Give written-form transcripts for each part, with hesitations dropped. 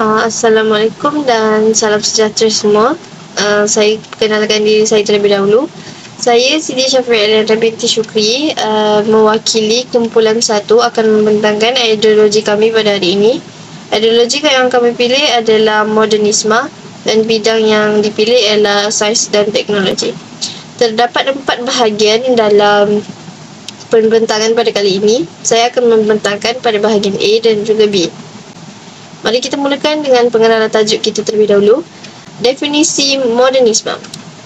Assalamualaikum dan salam sejahtera semua. Saya kenalkan diri saya terlebih dahulu. Saya Siti Syafi'iyah binti Syukri, mewakili kumpulan 1 akan membentangkan ideologi kami pada hari ini. Ideologi yang kami pilih adalah modernisme dan bidang yang dipilih ialah sains dan teknologi. Terdapat 4 bahagian dalam pembentangan pada kali ini. Saya akan membentangkan pada bahagian A dan juga B. Mari kita mulakan dengan pengenalan tajuk kita terlebih dahulu. Definisi modernisme.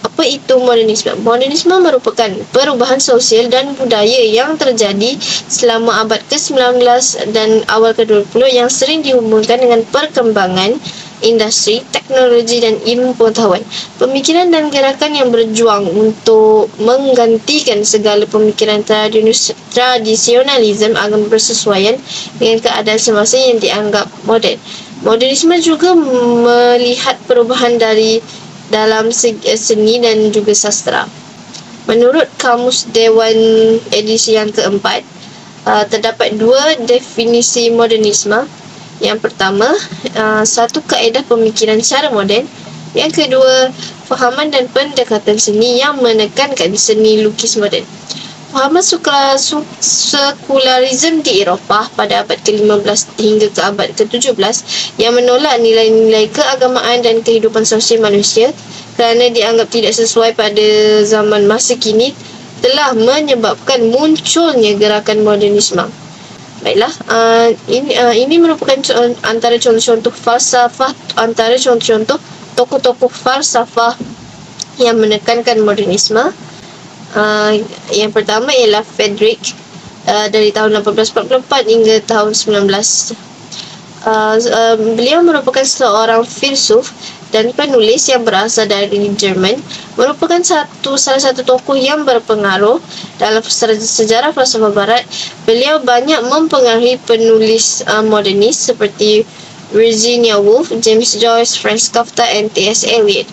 Apa itu modernisme? Modernisme merupakan perubahan sosial dan budaya yang terjadi selama abad ke-19 dan awal ke-20 yang sering dihubungkan dengan perkembangan industri, teknologi dan ilmu pengetahuan. Pemikiran dan gerakan yang berjuang untuk menggantikan segala pemikiran tradisionalisme agar bersesuaian dengan keadaan semasa yang dianggap moden. Modernisme juga melihat perubahan dalam seni dan juga sastra. Menurut Kamus Dewan edisi yang keempat, terdapat 2 definisi modernisme. Yang pertama, satu kaedah pemikiran secara moden. Yang kedua, fahaman dan pendekatan seni yang menekankan seni lukis moden. Fahaman sekularisme di Eropah pada abad ke-15 hingga ke abad ke-17 yang menolak nilai-nilai keagamaan dan kehidupan sosial manusia kerana dianggap tidak sesuai pada zaman masa kini telah menyebabkan munculnya gerakan modernisme. Baiklah, ini merupakan antara contoh-contoh falsafah, antara contoh-contoh tokoh-tokoh falsafah yang menekankan modernisme. Yang pertama ialah Friedrich dari tahun 1844 hingga tahun 19. Beliau merupakan seorang filsuf dan penulis yang berasal dari Jerman, merupakan salah satu tokoh yang berpengaruh dalam sejarah falsafah barat. Beliau banyak mempengaruhi penulis modernis seperti Virginia Woolf, James Joyce, Franz Kafka dan T.S. Eliot.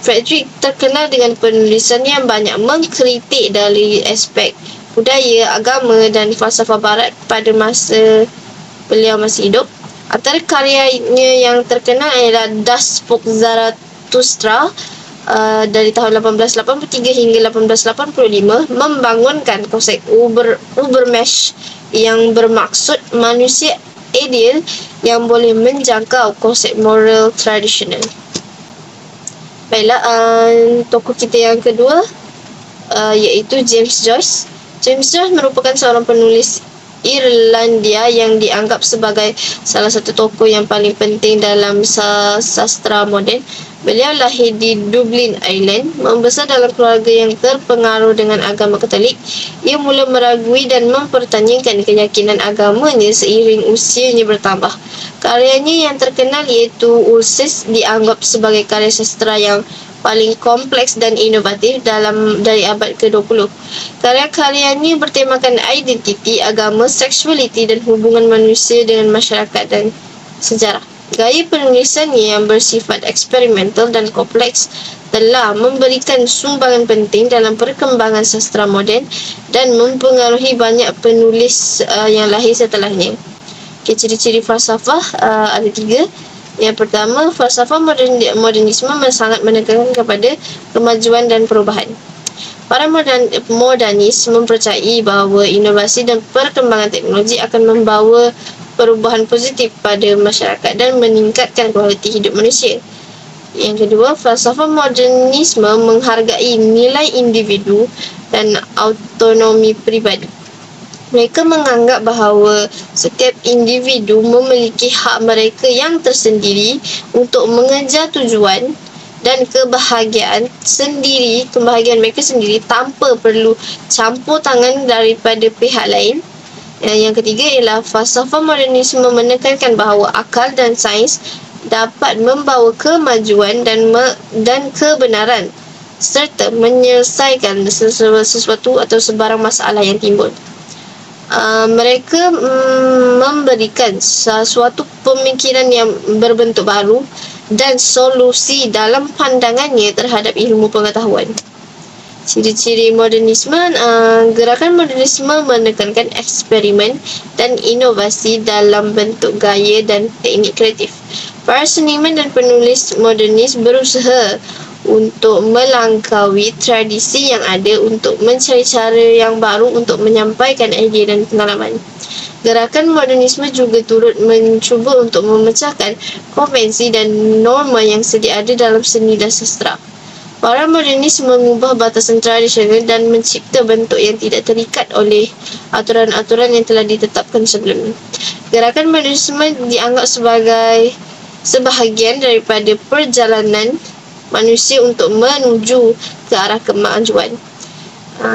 Friedrich terkenal dengan penulisan yang banyak mengkritik dari aspek budaya, agama dan falsafah barat pada masa beliau masih hidup. Antara karyanya yang terkenal ialah Das Buch Zarathustra dari tahun 1883 hingga 1885, membangunkan konsep Übermensch yang bermaksud manusia ideal yang boleh menjangkau konsep moral tradisional. Baiklah, tokoh kita yang kedua iaitu James Joyce. James Joyce merupakan seorang penulis Irlandia yang dianggap sebagai salah satu tokoh yang paling penting dalam sastra moden. Beliau lahir di Dublin, Ireland, membesar dalam keluarga yang terpengaruh dengan agama Katolik. Ia mula meragui dan mempertanyakan keyakinan agamanya seiring usianya bertambah. Karyanya yang terkenal iaitu Ulysses dianggap sebagai karya sastra yang paling kompleks dan inovatif dari abad ke-20. Karya-karyanya bertemakan identiti, agama, seksualiti dan hubungan manusia dengan masyarakat dan sejarah. Gaya penulisannya yang bersifat eksperimental dan kompleks telah memberikan sumbangan penting dalam perkembangan sastra moden dan mempengaruhi banyak penulis yang lahir setelahnya. Ciri-ciri falsafah ada 3. Yang pertama, falsafah modernisme sangat menekankan kepada kemajuan dan perubahan. Para modernis mempercayai bahawa inovasi dan perkembangan teknologi akan membawa perubahan positif pada masyarakat dan meningkatkan kualiti hidup manusia. Yang kedua, falsafah modernisme menghargai nilai individu dan autonomi pribadi. Mereka menganggap bahawa setiap individu memiliki hak mereka yang tersendiri untuk mengejar tujuan dan kebahagiaan mereka sendiri tanpa perlu campur tangan daripada pihak lain. Yang ketiga ialah falsafah modernisme menekankan bahawa akal dan sains dapat membawa kemajuan dan kebenaran serta menyelesaikan sesuatu atau sebarang masalah yang timbul. Mereka memberikan sesuatu pemikiran yang berbentuk baru dan solusi dalam pandangannya terhadap ilmu pengetahuan. Ciri-ciri modernisme, gerakan modernisme menekankan eksperimen dan inovasi dalam bentuk gaya dan teknik kreatif. Para seniman dan penulis modernis berusaha untuk melangkaui tradisi yang ada untuk mencari cara yang baru untuk menyampaikan idea dan pengalaman. Gerakan modernisme juga turut mencuba untuk memecahkan konvensi dan norma yang sedia ada dalam seni dan sastra. Para modernis mengubah batasan tradisional dan mencipta bentuk yang tidak terikat oleh aturan-aturan yang telah ditetapkan sebelumnya. Gerakan modernisme dianggap sebagai sebahagian daripada perjalanan manusia untuk menuju ke arah kemajuan.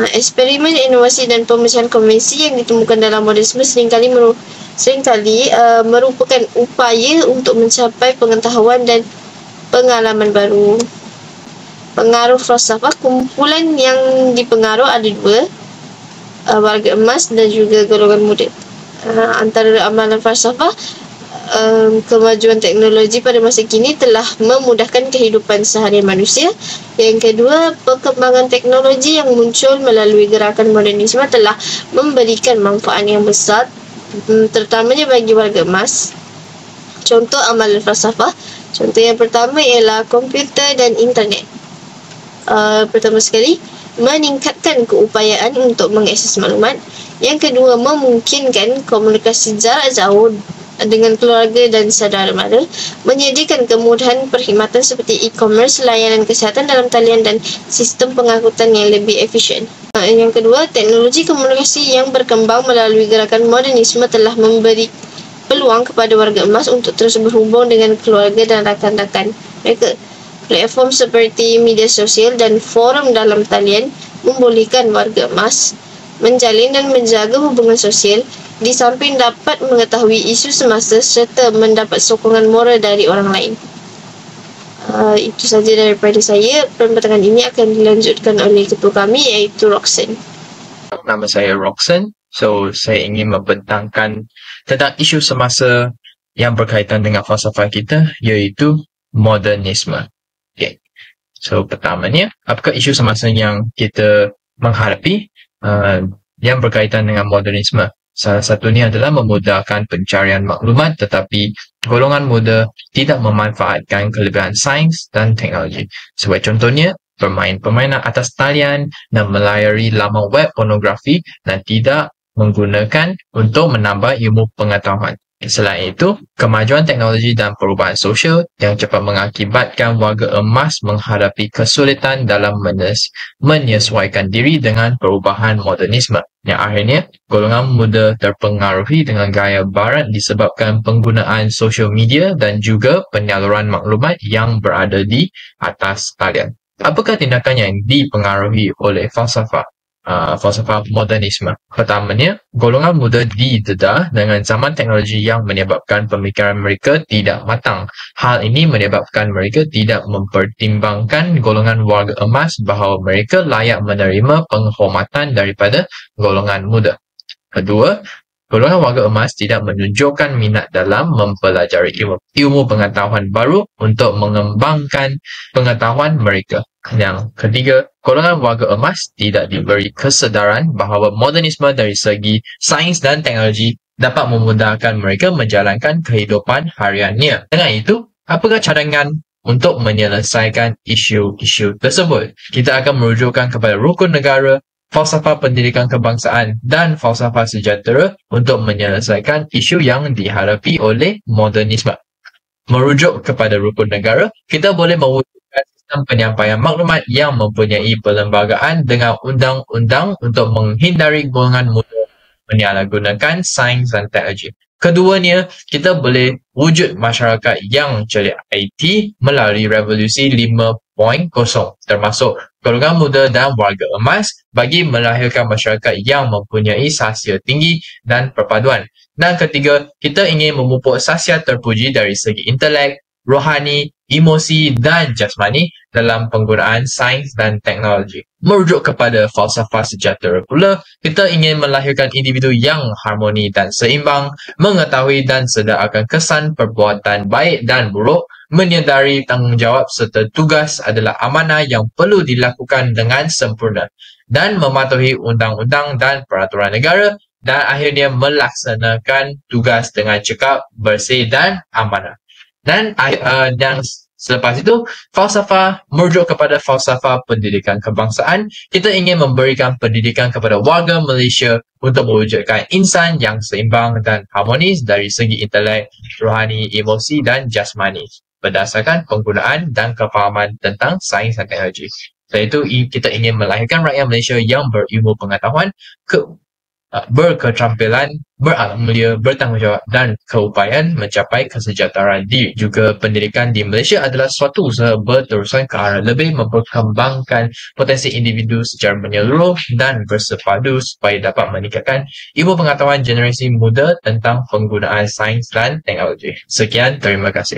Eksperimen, inovasi dan pemecahan konvensi yang ditemukan dalam modernisme seringkali merupakan upaya untuk mencapai pengetahuan dan pengalaman baru. Pengaruh falsafah, kumpulan yang dipengaruh ada dua, warga emas dan juga golongan muda. Antara amalan falsafah, kemajuan teknologi pada masa kini telah memudahkan kehidupan seharian manusia. Yang kedua, perkembangan teknologi yang muncul melalui gerakan modernisme telah memberikan manfaat yang besar, terutamanya bagi warga emas. Contoh amalan falsafah, contoh yang pertama ialah komputer dan internet. Pertama sekali, meningkatkan keupayaan untuk mengakses maklumat. Yang kedua, memungkinkan komunikasi jarak jauh dengan keluarga dan saudara mara, menyediakan kemudahan perkhidmatan seperti e-commerce, layanan kesihatan dalam talian dan sistem pengangkutan yang lebih efisien. Yang kedua, teknologi komunikasi yang berkembang melalui gerakan modernisme telah memberi peluang kepada warga emas untuk terus berhubung dengan keluarga dan rakan-rakan mereka. Platform seperti media sosial dan forum dalam talian membolehkan warga emas menjalin dan menjaga hubungan sosial, di samping dapat mengetahui isu semasa serta mendapat sokongan moral dari orang lain. Itu saja daripada saya. Perbatangan ini akan dilanjutkan oleh ketua kami, iaitu Roxanne. Nama saya Roxanne. So, saya ingin membentangkan tentang isu semasa yang berkaitan dengan falsafah kita, iaitu modernisme. Okay. So, pertamanya, apakah isu semasa yang kita menghadapi yang berkaitan dengan modernisme? Salah satunya adalah memudahkan pencarian maklumat, tetapi golongan muda tidak memanfaatkan kelebihan sains dan teknologi. Sebagai contohnya, permainan atas talian dan melayari laman web pornografi dan tidak menggunakan untuk menambah ilmu pengetahuan. Selain itu, kemajuan teknologi dan perubahan sosial yang cepat mengakibatkan warga emas menghadapi kesulitan dalam menyesuaikan diri dengan perubahan modernisme. Yang akhirnya, golongan muda terpengaruhi dengan gaya barat disebabkan penggunaan sosial media dan juga penyaluran maklumat yang berada di atas talian. Apakah tindakan yang dipengaruhi oleh falsafah modernisme? Pertamanya, golongan muda didedah dengan zaman teknologi yang menyebabkan pemikiran mereka tidak matang. Hal ini menyebabkan mereka tidak mempertimbangkan golongan warga emas bahawa mereka layak menerima penghormatan daripada golongan muda. Kedua, golongan warga emas tidak menunjukkan minat dalam mempelajari ilmu pengetahuan baru untuk mengembangkan pengetahuan mereka. Yang ketiga, golongan warga emas tidak diberi kesedaran bahawa modernisme dari segi sains dan teknologi dapat memudahkan mereka menjalankan kehidupan hariannya. Dengan itu, apakah cadangan untuk menyelesaikan isu-isu tersebut? Kita akan merujukkan kepada rukun negara, falsafah pendidikan kebangsaan dan falsafah sejahtera untuk menyelesaikan isu yang dihadapi oleh modernisme. Merujuk kepada rukun negara, kita boleh mewujudkan sistem penyampaian maklumat yang mempunyai perlembagaan dengan undang-undang untuk menghindari golongan muda menyalahgunakan sains dan teknologi. Keduanya, kita boleh wujud masyarakat yang celik IT melalui revolusi 5.0, termasuk golongan muda dan warga emas, bagi melahirkan masyarakat yang mempunyai sahsia tinggi dan perpaduan. Dan ketiga, kita ingin memupuk sahsia terpuji dari segi intelek, rohani, emosi dan jasmani dalam penggunaan sains dan teknologi. Merujuk kepada falsafah sejahtera pula, kita ingin melahirkan individu yang harmoni dan seimbang, mengetahui dan sedar akan kesan perbuatan baik dan buruk, menyedari tanggungjawab serta tugas adalah amanah yang perlu dilakukan dengan sempurna dan mematuhi undang-undang dan peraturan negara dan akhirnya melaksanakan tugas dengan cekap, bersih dan amanah. Dan selepas itu, falsafah merujuk kepada falsafah pendidikan kebangsaan. Kita ingin memberikan pendidikan kepada warga Malaysia untuk mewujudkan insan yang seimbang dan harmonis dari segi intelek, rohani, emosi dan jasmani berdasarkan penggunaan dan kefahaman tentang sains dan teknologi. Selain itu, kita ingin melahirkan rakyat Malaysia yang berilmu pengetahuan, berketerampilan, mulia, bertanggungjawab dan keupayaan mencapai kesejahteraan diri. Juga pendidikan di Malaysia adalah suatu usaha berterusan ke arah lebih memperkembangkan potensi individu secara menyeluruh dan bersepadu supaya dapat meningkatkan ilmu pengetahuan generasi muda tentang penggunaan sains dan teknologi. Sekian, terima kasih.